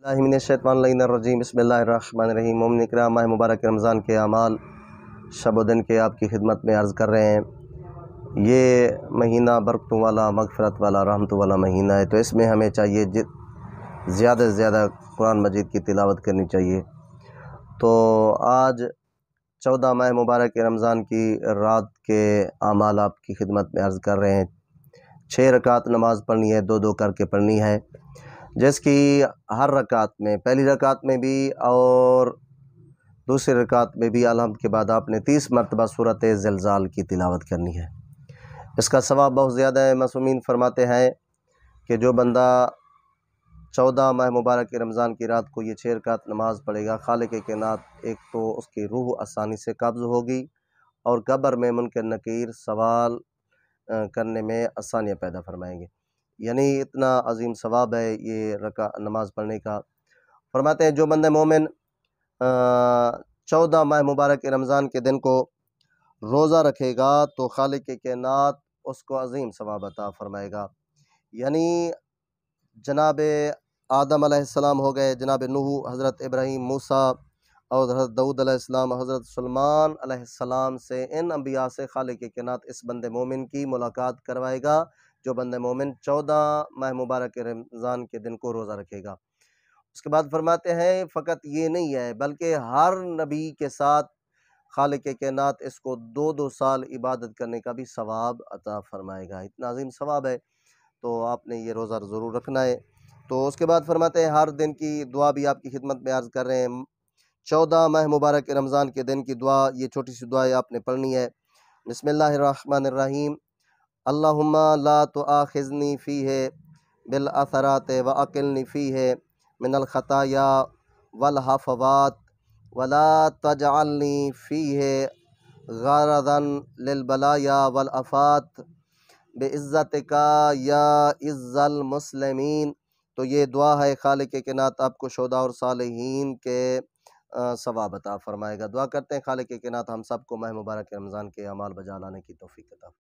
اللہ من الشیطان الرجیم بسم اللہ الرحمن الرحیم۔ مومن کرام، ماہ مبارک رمضان کے اعمال شب و دن کے آپ کی خدمت میں عرض کر رہے ہیں۔ یہ مہینہ برکتوں والا، مغفرت والا، رحمتوں والا مہینہ ہے، تو اس میں ہمیں چاہیے زیادہ سے زیادہ قرآن مجید کی تلاوت کرنی چاہیے۔ تو آج 14 ماہ مبارک رمضان کی رات کے اعمال آپ کی خدمت میں عرض کر رہے ہیں۔ 6 رکعت نماز پڑھنی ہے، 2 کر کے پڑھنی ہے، جس کی ہر رکعت میں، پہلی رکعت میں بھی اور دوسری رکعت میں بھی الحمد کے بعد آپ نے 30 مرتبہ سورۃ زلزال کی تلاوت کرنی ہے۔ اس کا ثواب بہت زیادہ ہے۔ معصومین فرماتے ہیں کہ جو بندہ 14 ماہ مبارک رمضان کی رات کو یہ 6 رکعت نماز پڑھے گا، خالق کائنات ایک تو اس کی روح آسانی سے قبض ہوگی، اور قبر میں منکر نکیر سوال کرنے میں آسانیاں پیدا فرمائیں گے۔ یعنی اتنا عظیم ثواب ہے یہ نماز پڑھنے کا۔ فرماتے ہیں جو بندہ مومن 14 ماہ مبارک رمضان کے دن کو روزہ رکھے گا تو خالق کائنات اس کو عظیم ثواب عطا فرمائے گا۔ یعنی جناب آدم علیہ السلام ہو گئے، جناب نوح، حضرت ابراہیم، موسیٰ اور حضرت داؤد علیہ السلام، حضرت سلیمان علیہ السلام سے، ان انبیاء سے خالق کائنات اس بندے مومن کی ملاقات کروائے گا جو بندے مومن 14 ماہ مبارک رمضان کے دن کو روزہ رکھے گا۔ اس کے بعد فرماتے ہیں فقط یہ نہیں ہے بلکہ ہر نبی کے ساتھ خالق کائنات اس کو 2 سال عبادت کرنے کا بھی ثواب عطا فرمائے گا۔ اتنا عظیم ثواب ہے، تو آپ نے یہ روزہ ضرور رکھنا ہے۔ تو اس کے بعد فرماتے ہیں ہر دن کی دعا بھی آپ کی خدمت میں عرض کر رہے ہیں۔ 14 ماہ مبارک رمضان کے دن کی دعا، یہ چھوٹی سی دعا آپ نے پڑھنی ہے۔ بسم اللہ الرحمن الرحیم۔ اللہم لا تؤاخذنی فیہ بالعثرات وعقلنی فیہ من الخطایا والحفوات ولا تجعلنی فیہ غرضا للبلایا والآفات بعزتک یا عز المسلمین۔ تو یہ دعا ہے، خالق کائنات آپ کو شہداء اور صالحین کے ثواب عطا فرمائے گا۔ دعا کرتے ہیں خالق کائنات ہم سب کو ماہ مبارک رمضان کے اعمال بجا لانے کی توفیق عطا فرمائے۔